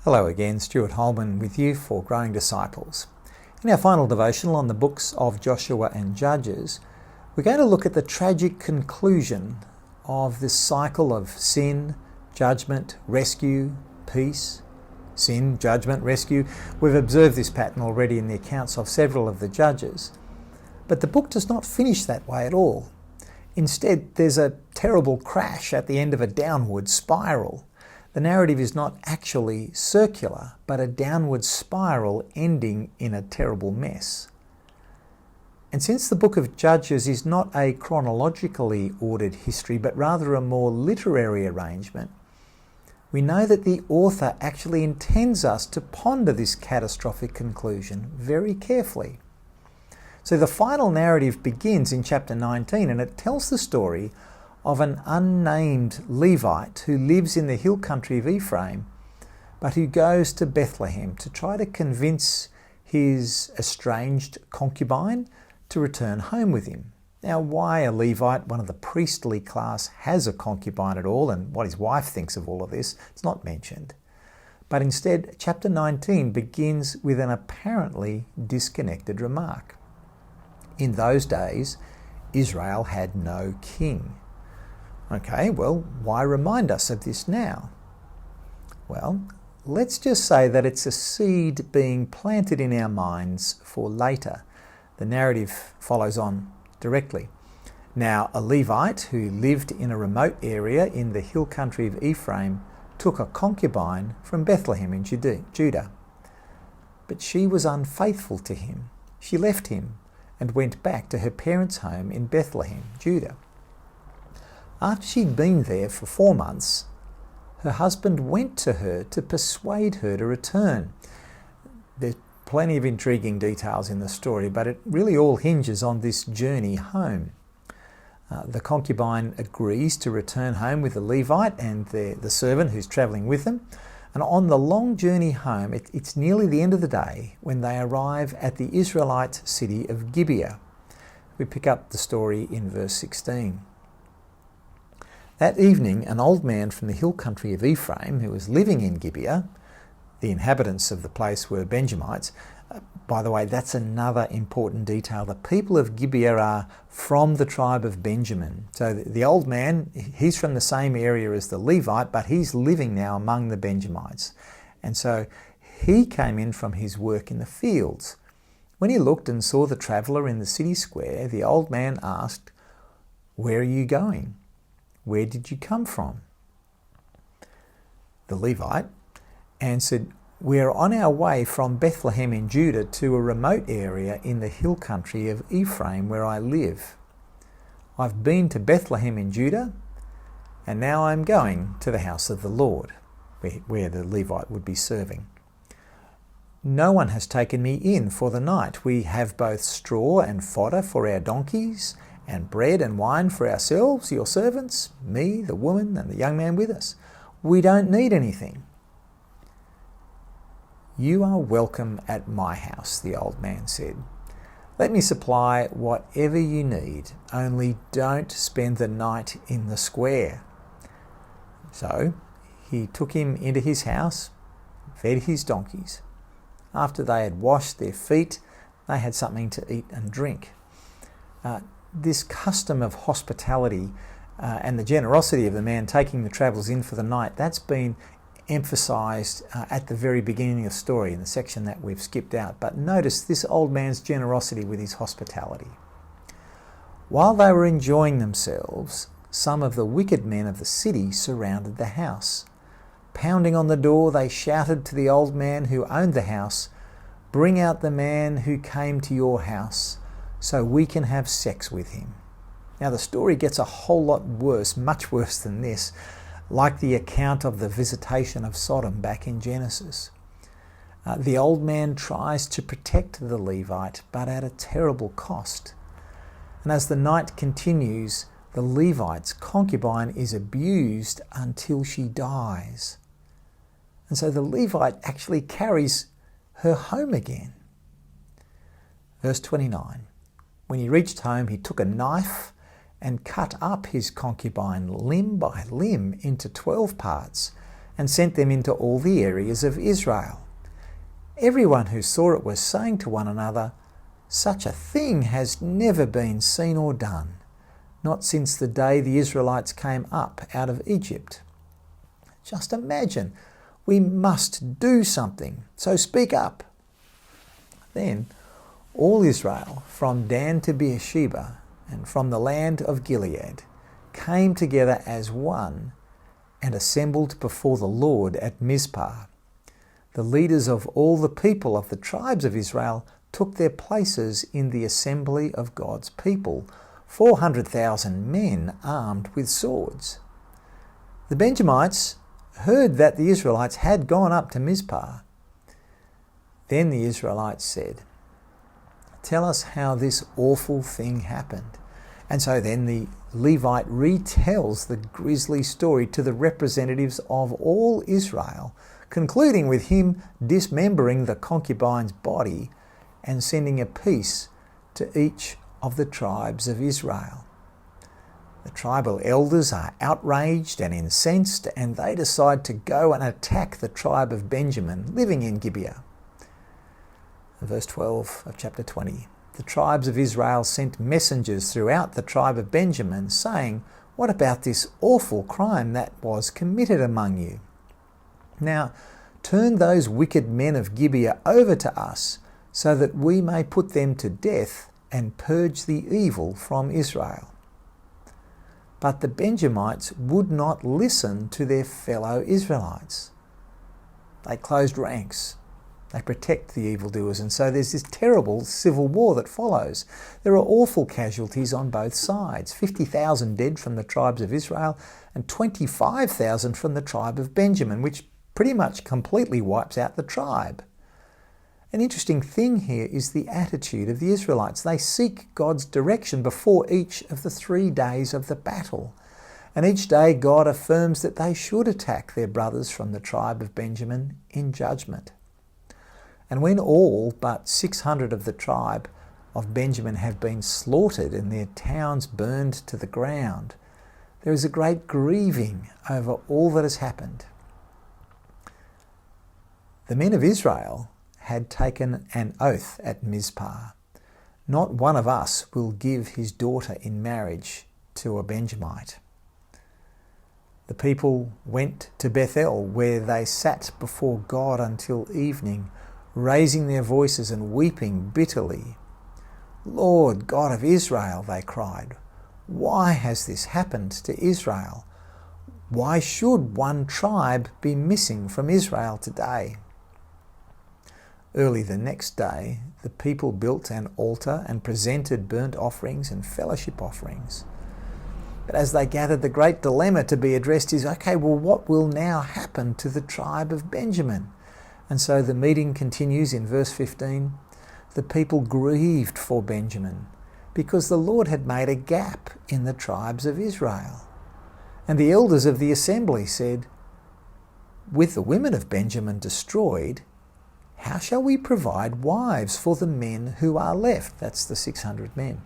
Hello again, Stuart Holman with you for Growing Disciples. In our final devotional on the books of Joshua and Judges, we're going to look at the tragic conclusion of this cycle of sin, judgment, rescue, peace. Sin, judgment, rescue. We've observed this pattern already in the accounts of several of the judges. But the book does not finish that way at all. Instead, there's a terrible crash at the end of a downward spiral. The narrative is not actually circular, but a downward spiral ending in a terrible mess. And since the book of Judges is not a chronologically ordered history, but rather a more literary arrangement, we know that the author actually intends us to ponder this catastrophic conclusion very carefully. So the final narrative begins in chapter 19, and it tells the story of an unnamed Levite who lives in the hill country of Ephraim, but who goes to Bethlehem to try to convince his estranged concubine to return home with him. Now, why a Levite, one of the priestly class, has a concubine at all, and what his wife thinks of all of this, it's not mentioned. But instead, chapter 19 begins with an apparently disconnected remark. In those days, Israel had no king. Okay, well, why remind us of this now? Well, let's just say that it's a seed being planted in our minds for later. The narrative follows on directly. Now, a Levite who lived in a remote area in the hill country of Ephraim took a concubine from Bethlehem in Judah. But she was unfaithful to him. She left him and went back to her parents' home in Bethlehem, Judah. After she'd been there for 4 months, her husband went to her to persuade her to return. There's plenty of intriguing details in the story, but it really all hinges on this journey home. The concubine agrees to return home with the Levite and the servant who's travelling with them. And on the long journey home, it's nearly the end of the day when they arrive at the Israelite city of Gibeah. We pick up the story in verse 16. That evening, an old man from the hill country of Ephraim, who was living in Gibeah, the inhabitants of the place were Benjamites. By the way, that's another important detail. The people of Gibeah are from the tribe of Benjamin. So the old man, he's from the same area as the Levite, but he's living now among the Benjamites. And so he came in from his work in the fields. When he looked and saw the traveller in the city square, the old man asked, "Where are you going? Where did you come from?" The Levite answered, "We're on our way from Bethlehem in Judah to a remote area in the hill country of Ephraim where I live. I've been to Bethlehem in Judah, and now I'm going to the house of the Lord," where the Levite would be serving. "No one has taken me in for the night. We have both straw and fodder for our donkeys, and bread and wine for ourselves, your servants, me, the woman, and the young man with us. We don't need anything." "You are welcome at my house," the old man said. "Let me supply whatever you need, only don't spend the night in the square." So he took him into his house, fed his donkeys. After they had washed their feet, they had something to eat and drink. This custom of hospitality and the generosity of the man taking the travellers in for the night, that's been emphasised at the very beginning of the story in the section that we've skipped out. But notice this old man's generosity with his hospitality. While they were enjoying themselves, some of the wicked men of the city surrounded the house. Pounding on the door, they shouted to the old man who owned the house, "Bring out the man who came to your house, so we can have sex with him." Now the story gets a whole lot worse, much worse than this, like the account of the visitation of Sodom back in Genesis. The old man tries to protect the Levite, but at a terrible cost. And as the night continues, the Levite's concubine is abused until she dies. And so the Levite actually carries her home again. Verse 29. When he reached home, he took a knife and cut up his concubine limb by limb into 12 parts and sent them into all the areas of Israel. Everyone who saw it was saying to one another, "Such a thing has never been seen or done, not since the day the Israelites came up out of Egypt." Just imagine, we must do something, so speak up. Then all Israel, from Dan to Beersheba, and from the land of Gilead, came together as one and assembled before the Lord at Mizpah. The leaders of all the people of the tribes of Israel took their places in the assembly of God's people, 400,000 men armed with swords. The Benjamites heard that the Israelites had gone up to Mizpah. Then the Israelites said, "Tell us how this awful thing happened." And so then the Levite retells the grisly story to the representatives of all Israel, concluding with him dismembering the concubine's body and sending a piece to each of the tribes of Israel. The tribal elders are outraged and incensed, and they decide to go and attack the tribe of Benjamin living in Gibeah. Verse 12 of chapter 20. The tribes of Israel sent messengers throughout the tribe of Benjamin, saying, "What about this awful crime that was committed among you? Now turn those wicked men of Gibeah over to us, so that we may put them to death and purge the evil from Israel." But the Benjamites would not listen to their fellow Israelites. They closed ranks. They protect the evildoers, and so there's this terrible civil war that follows. There are awful casualties on both sides, 50,000 dead from the tribes of Israel and 25,000 from the tribe of Benjamin, which pretty much completely wipes out the tribe. An interesting thing here is the attitude of the Israelites. They seek God's direction before each of the 3 days of the battle. And each day God affirms that they should attack their brothers from the tribe of Benjamin in judgment. And when all but 600 of the tribe of Benjamin have been slaughtered and their towns burned to the ground, there is a great grieving over all that has happened. The men of Israel had taken an oath at Mizpah. "Not one of us will give his daughter in marriage to a Benjamite." The people went to Bethel, where they sat before God until evening, raising their voices and weeping bitterly. "Lord God of Israel," they cried, "why has this happened to Israel? Why should one tribe be missing from Israel today?" Early the next day, the people built an altar and presented burnt offerings and fellowship offerings. But as they gathered, the great dilemma to be addressed is, okay, well, what will now happen to the tribe of Benjamin? And so the meeting continues in verse 15. The people grieved for Benjamin because the Lord had made a gap in the tribes of Israel. And the elders of the assembly said, "With the women of Benjamin destroyed, how shall we provide wives for the men who are left?" That's the 600 men.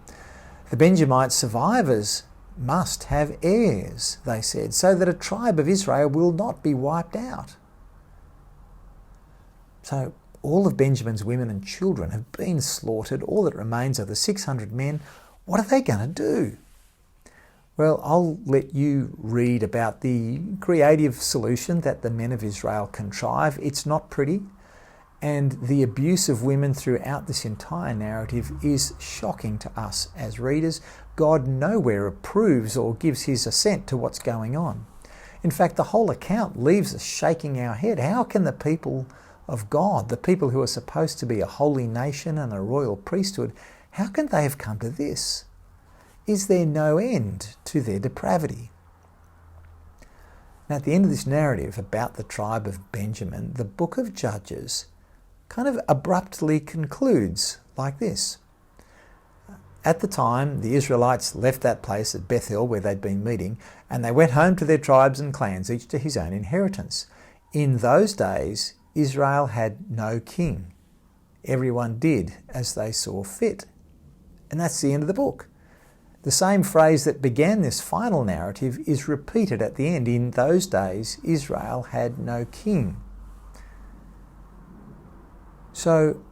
"The Benjamite survivors must have heirs," they said, "so that a tribe of Israel will not be wiped out." So all of Benjamin's women and children have been slaughtered. All that remains are the 600 men. What are they going to do? Well, I'll let you read about the creative solution that the men of Israel contrive. It's not pretty, and the abuse of women throughout this entire narrative is shocking to us as readers. God nowhere approves or gives his assent to what's going on. In fact, the whole account leaves us shaking our head. How can the people of God, the people who are supposed to be a holy nation and a royal priesthood, how can they have come to this? Is there no end to their depravity? Now, at the end of this narrative about the tribe of Benjamin, the book of Judges kind of abruptly concludes like this. At the time, the Israelites left that place at Bethel where they'd been meeting, and they went home to their tribes and clans, each to his own inheritance. In those days, Israel had no king. Everyone did as they saw fit. And that's the end of the book. The same phrase that began this final narrative is repeated at the end. In those days, Israel had no king. So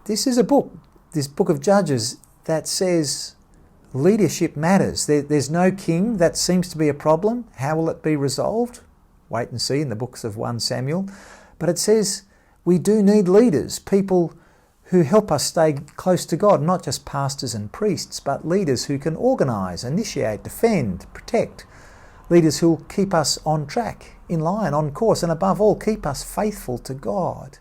this is a book, this book of Judges, that says leadership matters. There's no king. That seems to be a problem. How will it be resolved? Wait and see in the books of 1 Samuel. But it says we do need leaders, people who help us stay close to God, not just pastors and priests, but leaders who can organise, initiate, defend, protect. Leaders who will keep us on track, in line, on course, and above all, keep us faithful to God.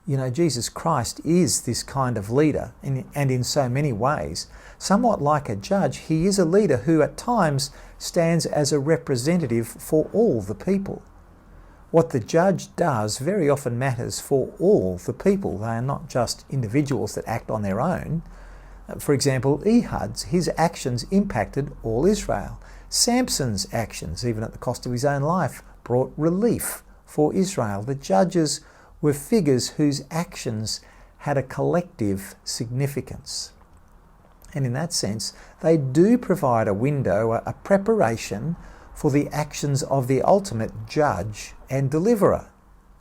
You know, Jesus Christ is this kind of leader, and in so many ways, somewhat like a judge, he is a leader who at times stands as a representative for all the people. What the judge does very often matters for all the people. They are not just individuals that act on their own. For example, Ehud's, his actions impacted all Israel. Samson's actions, even at the cost of his own life, brought relief for Israel. The judges were figures whose actions had a collective significance. And in that sense, they do provide a window, a preparation for the actions of the ultimate judge and deliverer,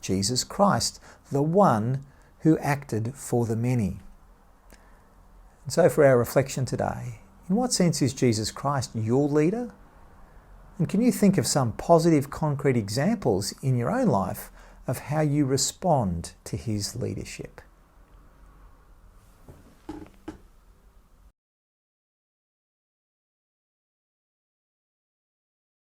Jesus Christ, the one who acted for the many. And so for our reflection today, in what sense is Jesus Christ your leader? And can you think of some positive, concrete examples in your own life of how you respond to his leadership?